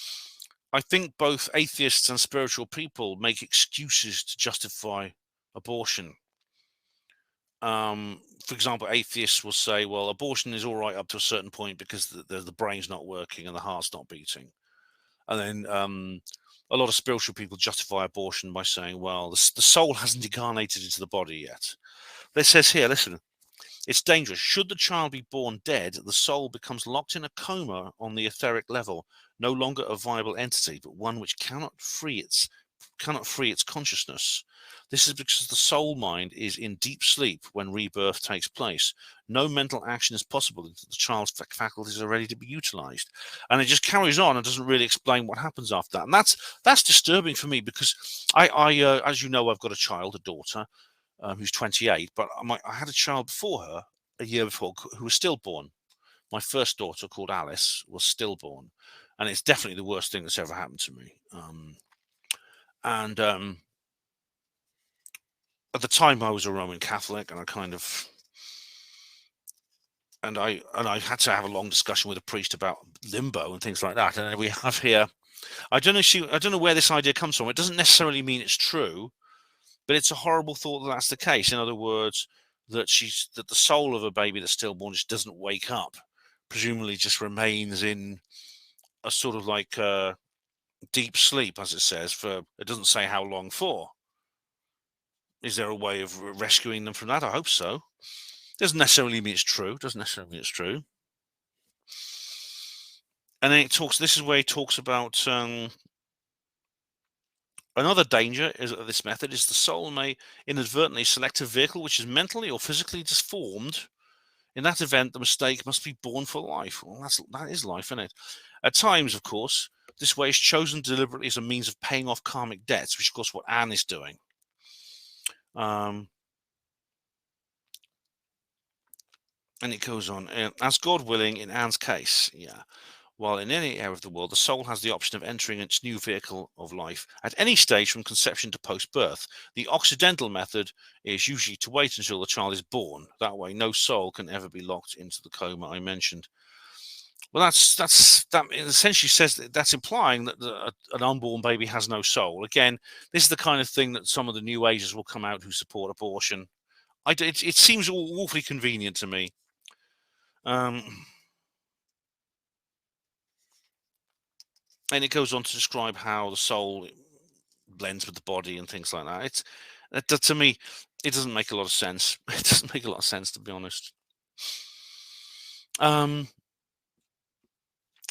A: I think both atheists and spiritual people make excuses to justify abortion. For example, atheists will say, well, abortion is all right up to a certain point because the brain's not working and the heart's not beating. And then a lot of spiritual people justify abortion by saying, well, the soul hasn't incarnated into the body yet. But it says here, listen, it's dangerous. Should the child be born dead, the soul becomes locked in a coma on the etheric level, no longer a viable entity, but one which cannot free its consciousness. This is because the soul mind is in deep sleep when rebirth takes place. No mental action is possible until the child's faculties are ready to be utilized. And it just carries on and doesn't really explain what happens after that. And that's disturbing for me, because I as you know, I've got a daughter, who's 28, but I had a child before her, a year before, who was stillborn. My first daughter, called Alice, was stillborn, and it's definitely the worst thing that's ever happened to me. At the time, I was a Roman Catholic, and I had to have a long discussion with a priest about limbo and things like that. And we have here, I don't know where this idea comes from. It doesn't necessarily mean it's true, but it's a horrible thought that that's the case. In other words, that the soul of a baby that's stillborn just doesn't wake up, presumably just remains in a sort of like deep sleep, as it says. It doesn't say how long for. Is there a way of rescuing them from that? I hope so. Doesn't necessarily mean it's true. And then this is where he talks about another danger of this method is the soul may inadvertently select a vehicle which is mentally or physically disformed. In that event, the mistake must be borne for life. Well, that is life, isn't it? At times, of course, this way is chosen deliberately as a means of paying off karmic debts, which, of course, what Anne is doing. And it goes on, as God willing, in Anne's case, while in any area of the world, the soul has the option of entering its new vehicle of life at any stage from conception to post-birth. The Occidental method is usually to wait until the child is born. That way, no soul can ever be locked into the coma I mentioned. Well, that essentially says that's implying that an unborn baby has no soul. Again, this is the kind of thing that some of the New Agers will come out who support abortion. It seems awfully convenient to me. And it goes on to describe how the soul blends with the body and things like that. To me, it doesn't make a lot of sense. It doesn't make a lot of sense, to be honest.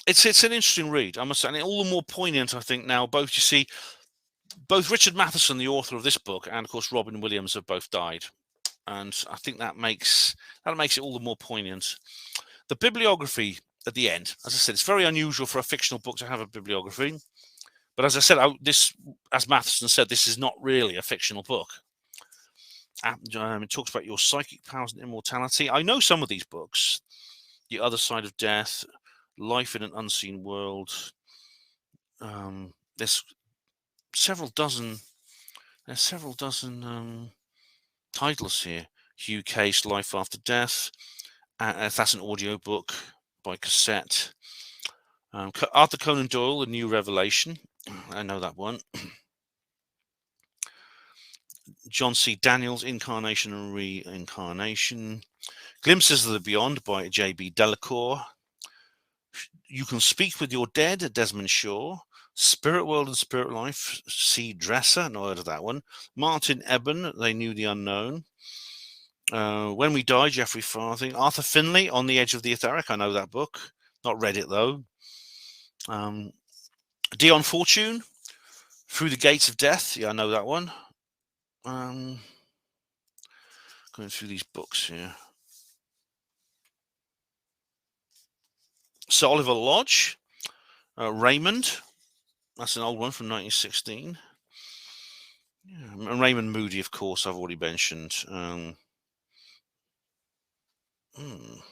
A: It's an interesting read, I must say, and all the more poignant, I think, now. Both Richard Matheson, the author of this book, and of course Robin Williams have both died, and I think that makes it all the more poignant. The bibliography at the end, as I said, it's very unusual for a fictional book to have a bibliography. But as I said, as Matheson said, this is not really a fictional book. It talks about your psychic powers and immortality. I know some of these books: The Other Side of Death, Life in an Unseen World. There's several dozen. Titles here. Hugh Case, Life After Death. That's an audio book by cassette. Arthur Conan Doyle, A New Revelation. I know that one. John C. Daniels, Incarnation and Reincarnation. Glimpses of the Beyond by J.B. Delacour. You Can Speak with Your Dead, Desmond Shaw. Spirit World and Spirit Life, C. Dresser. Not heard of that one. Martin Eben, They Knew the Unknown. When We Die, Geoffrey Farthing. Arthur Finlay, On the Edge of the Etheric. I know that book. Not read it, though. Dion Fortune, Through the Gates of Death. Yeah, I know that one. Going through these books here. Sir Oliver Lodge, Raymond. That's an old one from 1916. And Raymond Moody, of course, I've already mentioned. Through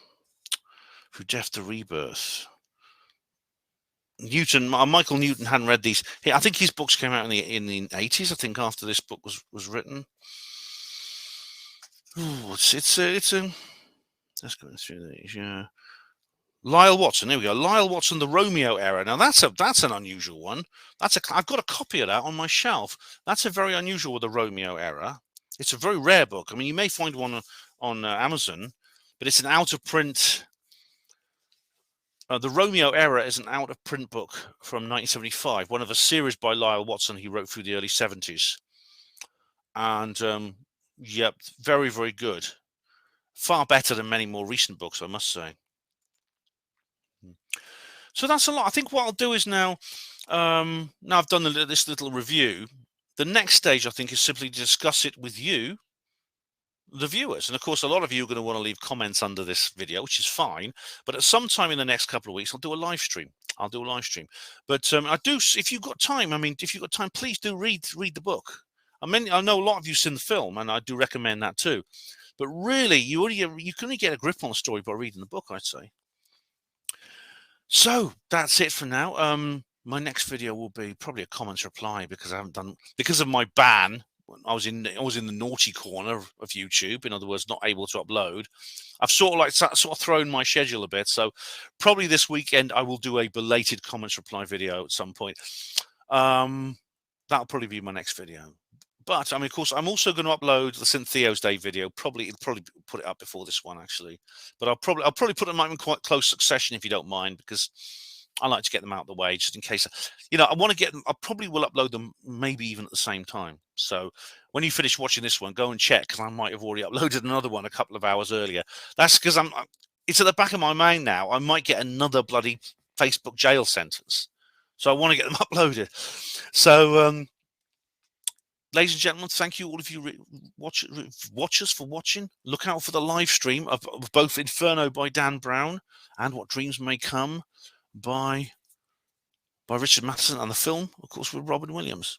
A: Death to Rebirth. Michael Newton hadn't read these. I think his books came out in the 80s. I think after this book was written. Let's go through these. Yeah. Lyle Watson. There we go. Lyle Watson, The Romeo Era. Now that's an unusual one. I've got a copy of that on my shelf. That's a very unusual, The Romeo Era. It's a very rare book. I mean, you may find one on Amazon, but it's an out of print The Romeo Era is an out-of-print book from 1975, one of a series by Lyle Watson he wrote through the early 70s. And, yep, very, very good. Far better than many more recent books, I must say. So that's a lot. I think what I'll do is now I've done this little review, the next stage, I think, is simply to discuss it with you, the viewers. And of course, a lot of you are going to want to leave comments under this video, which is fine. But at some time in the next couple of weeks, I'll do a live stream. But I do, if you've got time, please do read the book. I mean, I know a lot of you've seen the film, and I do recommend that too. But really, you can only get a grip on the story by reading the book, I'd say. So that's it for now. My next video will be probably a comments reply, because I haven't done, because of my ban. I was in the naughty corner of YouTube. In other words, not able to upload. I've sort of thrown my schedule a bit. So probably this weekend I will do a belated comments reply video at some point. That'll probably be my next video. But I mean, of course, I'm also going to upload the St. Theo's Day video. It'll probably put it up before this one, actually. But I'll probably put them up in quite close succession, if you don't mind, because I like to get them out of the way, just in case. I want to get them. I probably will upload them maybe even at the same time. So when you finish watching this one, go and check, because I might have already uploaded another one a couple of hours earlier. That's because it's at the back of my mind now. I might get another bloody Facebook jail sentence, so I want to get them uploaded. So. Ladies and gentlemen, thank you all of you watchers for watching. Look out for the live stream of both Inferno by Dan Brown and What Dreams May Come by Richard Matheson, and the film, of course, with Robin Williams.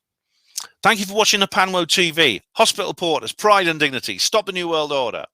A: Thank you for watching the Panwo TV. Hospital Porters, Pride and Dignity. Stop the New World Order.